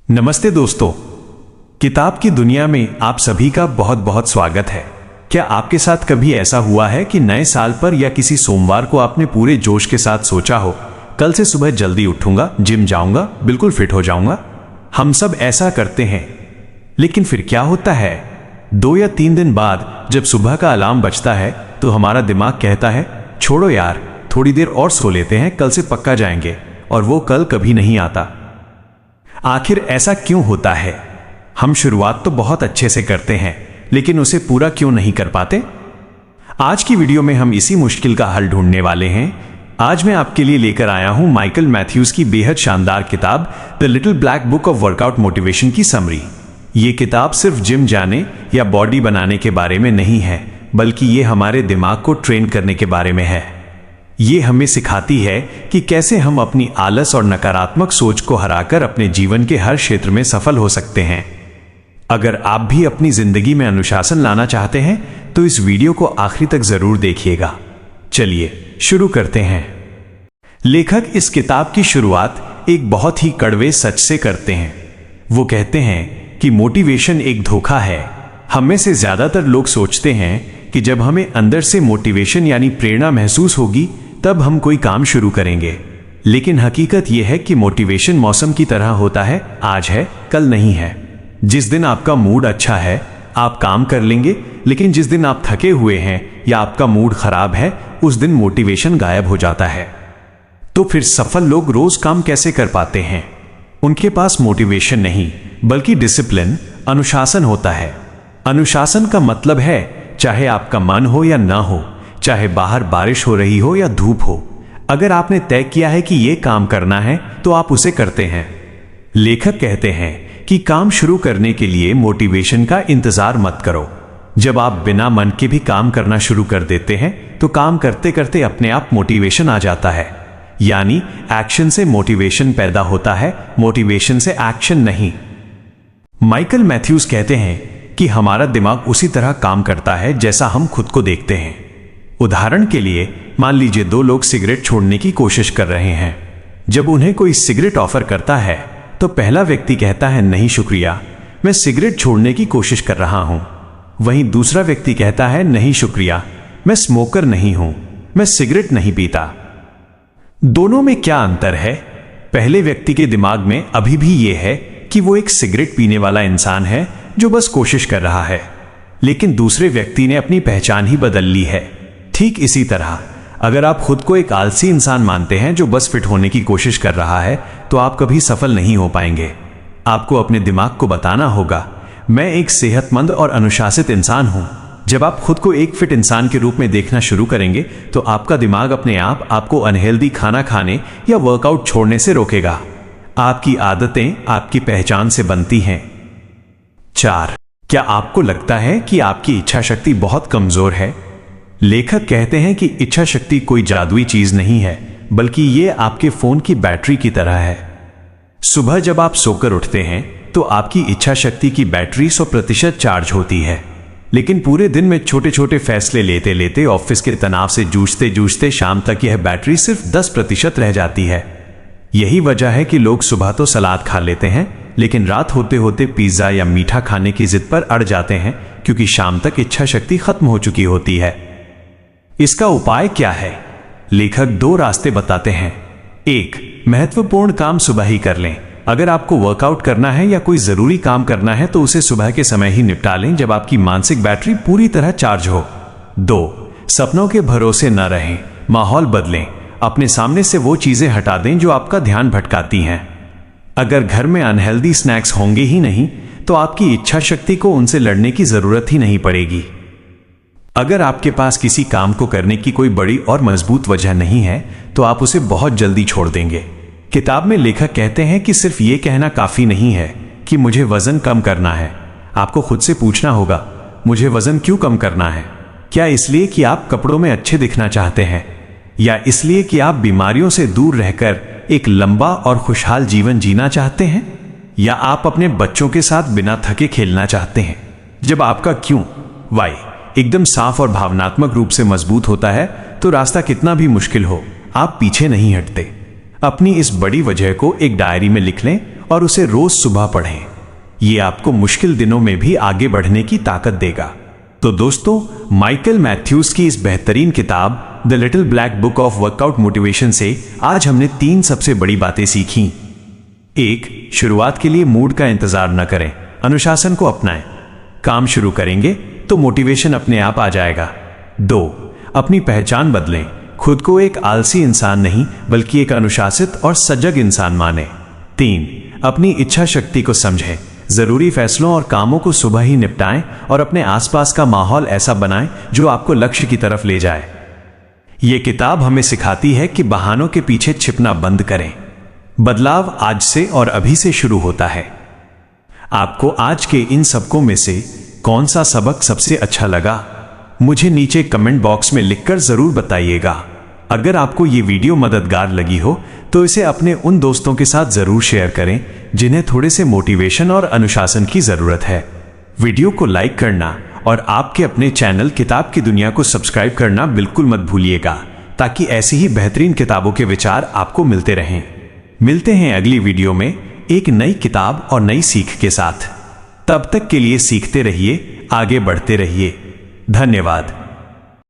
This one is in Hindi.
नमस्ते दोस्तों, किताब की दुनिया में आप सभी का बहुत बहुत स्वागत है। क्या आपके साथ कभी ऐसा हुआ है कि नए साल पर या किसी सोमवार को आपने पूरे जोश के साथ सोचा हो, कल से सुबह जल्दी उठूंगा, जिम जाऊंगा, बिल्कुल फिट हो जाऊंगा। हम सब ऐसा करते हैं, लेकिन फिर क्या होता है? 2 या 3 दिन बाद जब सुबह का अलार्म बजता है तो हमारा दिमाग कहता है, छोड़ो यार, थोड़ी देर और सो लेते हैं, कल से पक्का जाएंगे। और वो कल कभी नहीं आता। आखिर ऐसा क्यों होता है? हम शुरुआत तो बहुत अच्छे से करते हैं, लेकिन उसे पूरा क्यों नहीं कर पाते? आज की वीडियो में हम इसी मुश्किल का हल ढूंढने वाले हैं। आज मैं आपके लिए लेकर आया हूं माइकल मैथ्यूज की बेहद शानदार किताब the little black book of workout motivation की समरी। ये किताब सिर्फ जिम जाने या बॉडी बनाने के बारे में नहीं है, बल्कि ये हमारे दिमाग को ट्रेन करने के बारे में है। ये हमें सिखाती है कि कैसे हम अपनी आलस और नकारात्मक सोच को हराकर अपने जीवन के हर क्षेत्र में सफल हो सकते हैं। अगर आप भी अपनी जिंदगी में अनुशासन लाना चाहते हैं तो इस वीडियो को आखिरी तक जरूर देखिएगा। चलिए शुरू करते हैं। लेखक इस किताब की शुरुआत एक बहुत ही कड़वे सच से करते हैं। वो कहते हैं कि मोटिवेशन एक धोखा है। हम में से ज्यादातर लोग सोचते हैं कि जब हमें अंदर से मोटिवेशन यानी प्रेरणा महसूस होगी तब हम कोई काम शुरू करेंगे। लेकिन हकीकत यह है कि मोटिवेशन मौसम की तरह होता है, आज है कल नहीं है। जिस दिन आपका मूड अच्छा है आप काम कर लेंगे, लेकिन जिस दिन आप थके हुए हैं या आपका मूड खराब है उस दिन मोटिवेशन गायब हो जाता है। तो फिर सफल लोग रोज काम कैसे कर पाते हैं? उनके पास मोटिवेशन नहीं बल्कि डिसिप्लिन, अनुशासन होता है। अनुशासन का मतलब है चाहे आपका मन हो या ना हो, चाहे बाहर बारिश हो रही हो या धूप हो, अगर आपने तय किया है कि यह काम करना है तो आप उसे करते हैं। लेखक कहते हैं कि काम शुरू करने के लिए मोटिवेशन का इंतजार मत करो। जब आप बिना मन के भी काम करना शुरू कर देते हैं तो काम करते करते अपने आप मोटिवेशन आ जाता है। यानी एक्शन से मोटिवेशन पैदा होता है, मोटिवेशन से एक्शन नहीं। माइकल मैथ्यूज कहते हैं कि हमारा दिमाग उसी तरह काम करता है जैसा हम खुद को देखते हैं। उदाहरण के लिए मान लीजिए 2 लोग सिगरेट छोड़ने की कोशिश कर रहे हैं। जब उन्हें कोई सिगरेट ऑफर करता है तो पहला व्यक्ति कहता है, नहीं शुक्रिया, मैं सिगरेट छोड़ने की कोशिश कर रहा हूं। वहीं दूसरा व्यक्ति कहता है, नहीं शुक्रिया, मैं स्मोकर नहीं हूं, मैं सिगरेट नहीं पीता। दोनों में क्या अंतर है? पहले व्यक्ति के दिमाग में अभी भी यह है कि वो एक सिगरेट पीने वाला इंसान है जो बस कोशिश कर रहा है, लेकिन दूसरे व्यक्ति ने अपनी पहचान ही बदल ली है। ठीक इसी तरह अगर आप खुद को एक आलसी इंसान मानते हैं जो बस फिट होने की कोशिश कर रहा है तो आप कभी सफल नहीं हो पाएंगे। आपको अपने दिमाग को बताना होगा, मैं एक सेहतमंद और अनुशासित इंसान हूं। जब आप खुद को एक फिट इंसान के रूप में देखना शुरू करेंगे तो आपका दिमाग अपने आप आपको अनहेल्दी खाना खाने या वर्कआउट छोड़ने से रोकेगा। आपकी आदतें आपकी पहचान से बनती हैं। 4. क्या आपको लगता है कि आपकी इच्छा शक्ति बहुत कमजोर है? लेखक कहते हैं कि इच्छा शक्ति कोई जादुई चीज नहीं है, बल्कि ये आपके फोन की बैटरी की तरह है। सुबह जब आप सोकर उठते हैं तो आपकी इच्छा शक्ति की बैटरी 100% चार्ज होती है, लेकिन पूरे दिन में छोटे छोटे फैसले लेते लेते, ऑफिस के तनाव से जूझते जूझते शाम तक यह बैटरी सिर्फ 10% रह जाती है। यही वजह है कि लोग सुबह तो सलाद खा लेते हैं, लेकिन रात होते होते पिज्जा या मीठा खाने की जिद पर अड़ जाते हैं, क्योंकि शाम तक इच्छा शक्ति खत्म हो चुकी होती है। इसका उपाय क्या है? लेखक 2 रास्ते बताते हैं। 1. महत्वपूर्ण काम सुबह ही कर लें। अगर आपको वर्कआउट करना है या कोई जरूरी काम करना है तो उसे सुबह के समय ही निपटा लें, जब आपकी मानसिक बैटरी पूरी तरह चार्ज हो। 2. सपनों के भरोसे न रहें, माहौल बदलें। अपने सामने से वो चीजें हटा दें जो आपका ध्यान भटकाती हैं। अगर घर में अनहेल्दी स्नैक्स होंगे ही नहीं तो आपकी इच्छा शक्ति को उनसे लड़ने की जरूरत ही नहीं पड़ेगी। अगर आपके पास किसी काम को करने की कोई बड़ी और मजबूत वजह नहीं है तो आप उसे बहुत जल्दी छोड़ देंगे। किताब में लेखक कहते हैं कि सिर्फ ये कहना काफी नहीं है कि मुझे वजन कम करना है। आपको खुद से पूछना होगा, मुझे वजन क्यों कम करना है? क्या इसलिए कि आप कपड़ों में अच्छे दिखना चाहते हैं, या इसलिए कि आप बीमारियों से दूर रहकर एक लंबा और खुशहाल जीवन जीना चाहते हैं, या आप अपने बच्चों के साथ बिना थके खेलना चाहते हैं? जब आपका क्यों, वाई, एकदम साफ और भावनात्मक रूप से मजबूत होता है तो रास्ता कितना भी मुश्किल हो आप पीछे नहीं हटते। अपनी इस बड़ी वजह को एक डायरी में लिख लें और उसे रोज सुबह पढ़ें। ये आपको मुश्किल दिनों में भी आगे बढ़ने की ताकत देगा। तो दोस्तों, माइकल मैथ्यूज की इस बेहतरीन किताब the little black book of workout motivation से आज हमने 3 सबसे बड़ी बातें सीखी। 1. शुरुआत के लिए मूड का इंतजार न करें, अनुशासन को अपनाएं। काम शुरू करेंगे तो मोटिवेशन अपने आप आ जाएगा। 2. अपनी पहचान बदलें, खुद को एक आलसी इंसान नहीं बल्कि एक अनुशासित और सजग इंसान माने। 3. अपनी इच्छा शक्ति को समझें, जरूरी फैसलों और कामों को सुबह ही निपटाएं और अपने आसपास का माहौल ऐसा बनाएं जो आपको लक्ष्य की तरफ ले जाए। यह किताब हमें सिखाती है कि बहानों के पीछे छिपना बंद करें। बदलाव आज से और अभी से शुरू होता है। आपको आज के इन सबकों में से कौन सा सबक सबसे अच्छा लगा, मुझे नीचे कमेंट बॉक्स में लिखकर जरूर बताइएगा। अगर आपको ये वीडियो मददगार लगी हो तो इसे अपने उन दोस्तों के साथ जरूर शेयर करें जिन्हें थोड़े से मोटिवेशन और अनुशासन की जरूरत है। वीडियो को लाइक करना और आपके अपने चैनल किताब की दुनिया को सब्सक्राइब करना बिल्कुल मत भूलिएगा, ताकि ऐसी ही बेहतरीन किताबों के विचार आपको मिलते रहें। मिलते हैं अगली वीडियो में एक नई किताब और नई सीख के साथ। तब तक के लिए सीखते रहिए, आगे बढ़ते रहिए। धन्यवाद।